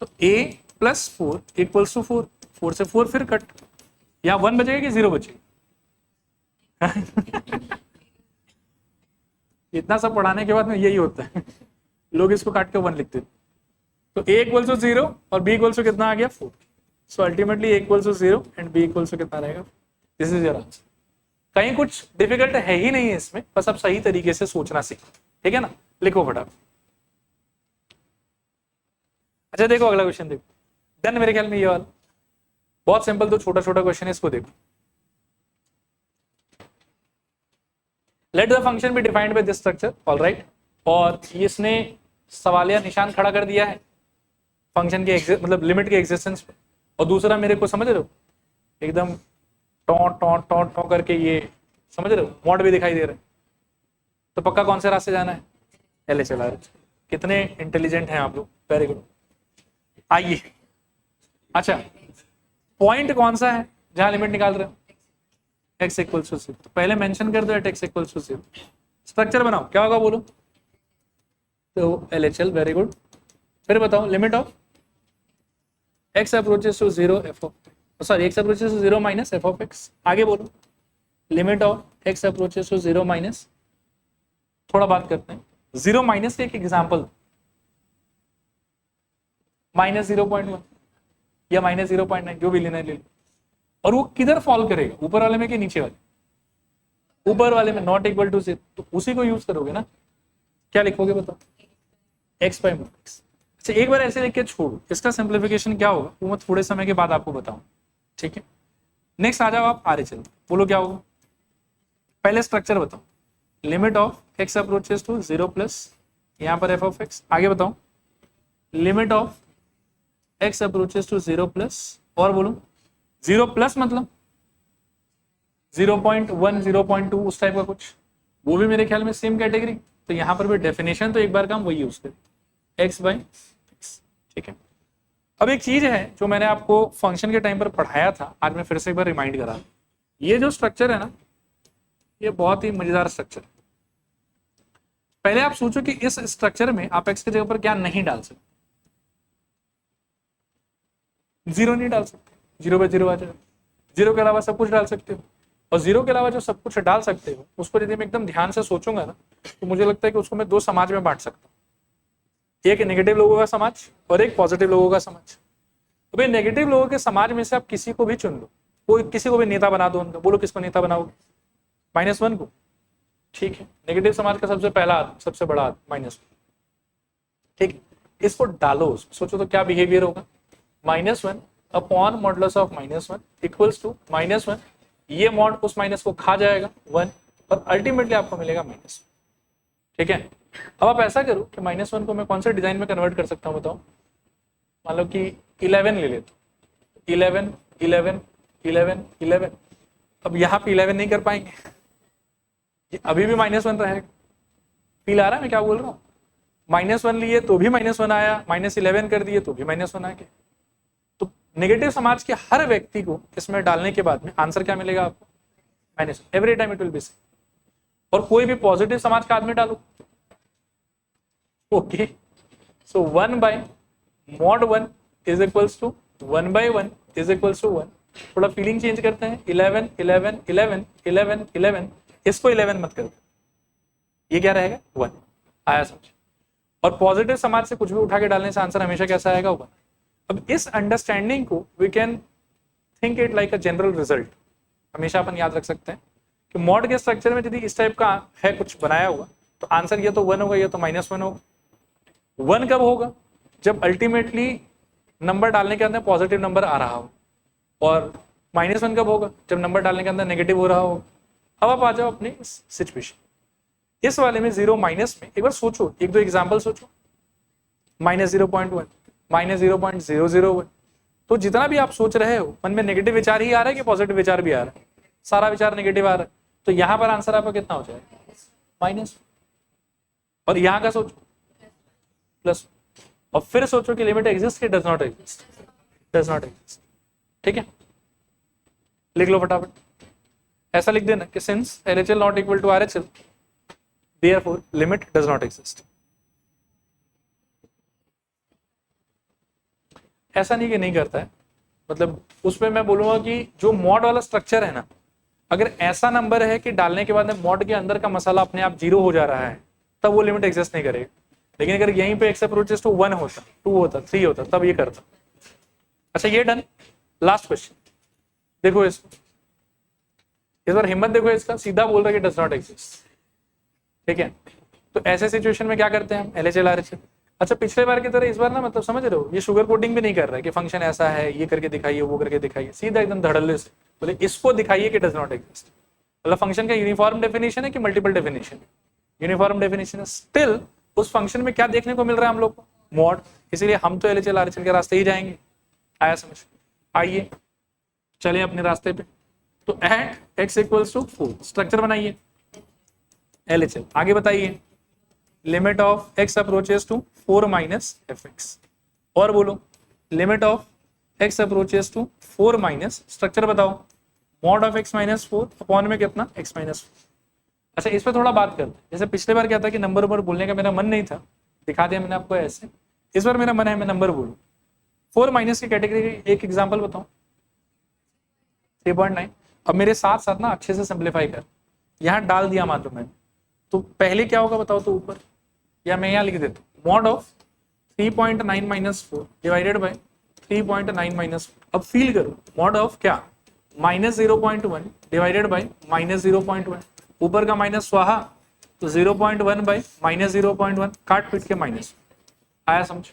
तो a प्लस 4 इक्वल्स टू 4, 4 से 4 फिर कट, यहाँ 1 बचेगा कि 0 बचेगा? इतना सब पढ़ाने के बाद में यही होता है, लोग इसको काट के 1 लिखते हैं। तो a इक्वल्स टू 0 और b इक्वल्स टू कितना आ गया 4, so ultimately a equals to 0 and b equals to कितना रहेगा, दिस इज योर आंसर। कहीं कुछ डिफिकल्ट है ही नहीं है इसमें, बस आप सही तरीके से सोचना सीखो, ठीक है ना। लिखो फटाफट। अच्छा देखो अगला क्वेश्चन देखो, डन मेरे ख्याल में ये वाला बहुत सिंपल, तो छोटा छोटा क्वेश्चन है, इसको देखो। Let the function be defined by this structure, alright. और इसने सवालिया निशान खड़ा कर दिया है फंक्शन के मतलब लिमिट के एग्जिस्टेंस पे, और दूसरा मेरे को समझ रहे हो एकदम टॉ करके ये समझ रहे हो मॉड भी दिखाई दे रहे हैं, तो पक्का कौन से रास्ते जाना है, LHL RHL। कितने इंटेलिजेंट हैं आप लोग, वेरी गुड। आइए, अच्छा पॉइंट कौन सा है जहां लिमिट निकाल रहे हो, x इक्वल्स टू 0, तो पहले मेंशन कर दो at x equals to 0। Structure बनाओ, क्या होगा बोलो, तो LHL, वेरी गुड। फिर बताओ limit of x approaches to 0 f of, sorry x approaches to 0 minus f of x। आगे बोलो limit of x approaches to 0 minus, थोड़ा बात करते हैं 0 माइनस के एक एग्जांपल, -0.1 या -0.9 जो भी लेना है ले लो। और वो किधर फॉल करेगा, ऊपर वाले में कि नीचे वाले, ऊपर वाले में, नॉट इक्वल टू 0, तो उसी को यूज करोगे ना। क्या लिखोगे बताओ, x बाय mod x। अच्छा एक बार ऐसे लिख के छोड़ो, इसका सिंप्लीफिकेशन क्या होगा वो मैं थोड़े समय के बाद आपको बताऊं, ठीक है। नेक्स्ट आ जाओ आप RHL, बोलो क्या होगा, पहले स्ट्रक्चर बताओ, limit of x approaches to 0 plus यहाँ पर f ऑफ x। आगे बताओ limit of x approaches to 0 plus, और बोलो 0 प्लस मतलब 0.1 0.2 उस टाइप का कुछ, वो भी मेरे ख्याल में सेम कैटेगरी। तो यहाँ पर भी डेफिनेशन तो एक बार काम वही यूज करें, x बाई एक्स, ठीक है। अब एक चीज है जो मैंने आपको फंक्शन के टाइम पर पढ़ाया था, आज मैं फिर से एक बार रिमाइंड करा, ये जो स्ट्रक्चर है ना, ये बहुत ही मजेदार स्ट्रक्चर है। पहले आप सोचो कि इस स्ट्रक्चर में आप x की जगह पर क्या नहीं डाल सकते, 0 नहीं डाल सकते, 0 बाय 0 आ जाएगा। 0 के अलावा सब कुछ डाल सकते हो, और 0 के अलावा जो सब कुछ डाल सकते हो उसको यदि मैं एकदम ध्यान से सोचूंगा ना, तो मुझे लगता है कि उसको मैं दो समाज में बांट सकता हूँ, एक नेगेटिव लोगों का समाज और एक पॉजिटिव लोगों का समाज। तो भाई नेगेटिव लोगों के समाज में से आप किसी को भी चुन लो, कोई किसी को भी नेता बना दो उनका, बोलो किसको नेता बनाओगे, -1 को, ठीक है। नेगेटिव समाज का सबसे पहला आदमी, सबसे बड़ा आदमी -1, ठीक है। इसको डालो, सोचो तो क्या बिहेवियर होगा, -1 upon modulus of -1 equals to -1, ये मॉड उस माइनस को खा जाएगा 1, और अल्टीमेटली आपको मिलेगा -1, ठीक है। अब आप ऐसा करो कि -1 को मैं कौन से डिजाइन में कन्वर्ट कर सकता हूँ बताओ, मान लो कि 11 ले लेते, 11 11 11 11। अब यहाँ पे 11 नहीं कर पाएंगे, अभी भी -1 रहेगा। फील आ रहा है मैं क्या बोल रहा हूँ, -1 लिए तो भी -1 आया, -11 कर दिए तो भी -1 आ गया। तो नेगेटिव समाज के हर व्यक्ति को इसमें डालने के बाद में आंसर क्या मिलेगा आपको, -1, every time it will be same. और कोई भी पॉजिटिव समाज का आदमी डालो, okay, so 1 by mod 1 is equals to 1 by 1 is equals to 1। थोड़ा फीलिंग चेंज करते हैं, 11 11 11 11 11, इसको 11 मत करो, ये क्या रहेगा 1, आया समझ। और पॉजिटिव समाज से कुछ भी उठा के डालने से आंसर हमेशा कैसा आएगा 1। अब इस अंडरस्टैंडिंग को we can think it like a general result, हमेशा अपन याद रख सकते हैं कि मॉड के स्ट्रक्चर में यदि इस टाइप का है कुछ बनाया हुआ, तो आंसर या तो 1 होगा या तो -1 होगा। 1 कब होगा, जब अल्टीमेटली नंबर डालने के अंदर पॉजिटिव नंबर आ रहा हो, और -1 कब होगा, जब नंबर डालने के अंदर नेगेटिव हो रहा हो। अब आप आ जाओ अपनी सिचुएशन, इस वाले में 0 माइनस में एक बार सोचो, एक दो एग्जाम्पल सोचो, -0.1 -0.001। तो जितना भी आप सोच रहे हो मन में नेगेटिव विचार ही आ रहा है कि पॉजिटिव विचार भी आ रहा है, सारा विचार नेगेटिव आ रहा है, तो यहाँ पर आंसर आपका कितना हो जाएगा -। और यहाँ का सोचो प्लस, और फिर सोचो कि लिमिट एग्जिस्ट कि does not exist, does not exist, ठीक है। लिख लो फटाफट, ऐसा लिख देना कि since LHL not equal to RHL therefore limit does not exist. ऐसा नहीं कि नहीं करता है, मतलब उसमें मैं बोलूंगा कि जो मॉड वाला स्ट्रक्चर है ना, अगर ऐसा नंबर है कि डालने के बाद में मॉड के अंदर का मसाला अपने आप 0 हो जा रहा है, तब वो लिमिट एग्जिस्ट नहीं करेगा। लेकिन अगर यहीं पे x अप्रोचेस टू 1 होता, 2 होता, 3 होता, तब ये करता। अच्छा ये डन। लास्ट क्वेश्चन देखो इसको, इस बार हिम्मत देखो इसका, सीधा बोल रहा है कि डज नॉट एग्जिस्ट। ठीक है, तो ऐसे सिचुएशन में क्या करते हैं हम, LHL RHL। अच्छा पिछले बार की तरह इस बार ना मतलब समझ रहे हो, ये शुगर कोटिंग भी नहीं कर रहा है कि फंक्शन ऐसा है, ये करके दिखाइए, वो करके दिखाइए, सीधा एकदम धड़ल्ले से बोले इसको दिखाइए कि डज नॉट एग्जिस्ट। मतलब फंक्शन का यूनिफॉर्म डेफिनेशन है कि मल्टीपल डेफिनेशन है, यूनिफॉर्म डेफिनेशन है। स्टिल उस फंक्शन में क्या देखने को मिल रहा है हम लोग को, मॉड, इसीलिए हम तो LHL RHL के रास्ते ही जाएंगे। आया समझ? आइए चले अपने रास्ते पे। तो at x equals to 4 structure बनाइए LHL। आगे बताइए limit of x approaches to 4 minus fx, और बोलो limit of x approaches to 4 minus, structure बताओ, mod of x minus 4 upon में कितना x माइनस 4। अच्छा इस पर थोड़ा बात करते हैं, जैसे पिछले बार क्या था कि नंबर ऊपर बोलने का मेरा मन नहीं था, दिखा दिया मैंने आपको ऐसे, इस बार मेरा मन है मैं नंबर बोलूं। 4 माइनस की कैटेगरी एक एग्जाम्पल बताओ, 3.9। अब मेरे साथ साथ ना अच्छे से सिंप्लीफाई कर, यहाँ डाल दिया मान लो मैंने, तो पहले क्या होगा बताओ तो ऊपर, या मैं यहाँ लिख देता हूँ mod of 3.9 minus 4 divided by 3.9 minus 4। अब फील करो मॉड ऑफ क्या, माइनस 0.1 डिवाइडेड बाई माइनस 0.1, ऊपर का माइनस स्वाहा, तो 0.1 बाई माइनस 0.1 काट पीट के माइनस। आया समझ?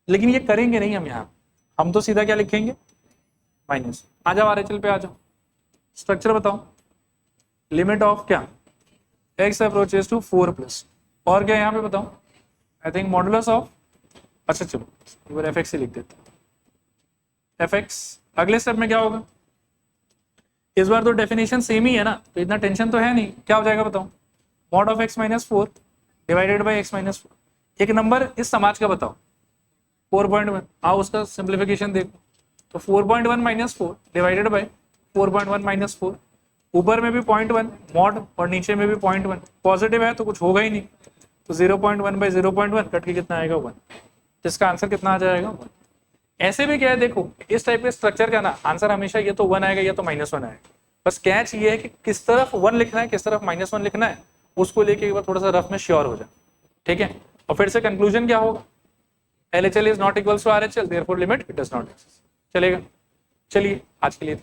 लेकिन ये करेंगे नहीं हम यहाँ, हम तो सीधा क्या लिखेंगे माइनस। आ जाओ RHL पे आ जाओ, स्ट्रक्चर बताओ, लिमिट ऑफ क्या x अप्रोचेस टू 4 प्लस, और क्या यहाँ पे बताओ, आई थिंक मॉडुलस ऑफ, अच्छा चलो एक बार fx ही लिख देते हैं fx। अगले स्टेप में क्या होगा, इस बार तो डेफिनेशन सेम ही है ना, तो इतना टेंशन तो है नहीं, क्या हो जाएगा बताओ, mod of x minus 4 divided by x minus 4। एक नंबर इस समाज का बताओ 4.1, आओ उसका सिंप्लीफिकेशन देखो, तो 4.1 माइनस 4 डिवाइडेड बाई 4.1 माइनस 4, ऊपर में भी 0.1 मॉड और नीचे में भी 0.1, पॉजिटिव है तो कुछ होगा ही नहीं, तो 0.1 बाई 0.1 कट के कितना आएगा 1, जिसका आंसर कितना आ जाएगा 1। ऐसे भी क्या है देखो, इस टाइप के स्ट्रक्चर का ना आंसर हमेशा ये तो 1 आएगा या तो -1 आएगा, बस कैच ये है कि किस तरफ 1 लिखना है किस तरफ -1 लिखना है, उसको लेके एक बार थोड़ा सा रफ में श्योर हो जाए। ठीक है, और फिर से कंक्लूजन क्या होगा, LHL is not equals to RHL, therefore limit it does not exist. चलेगा, चलिए आज के लिए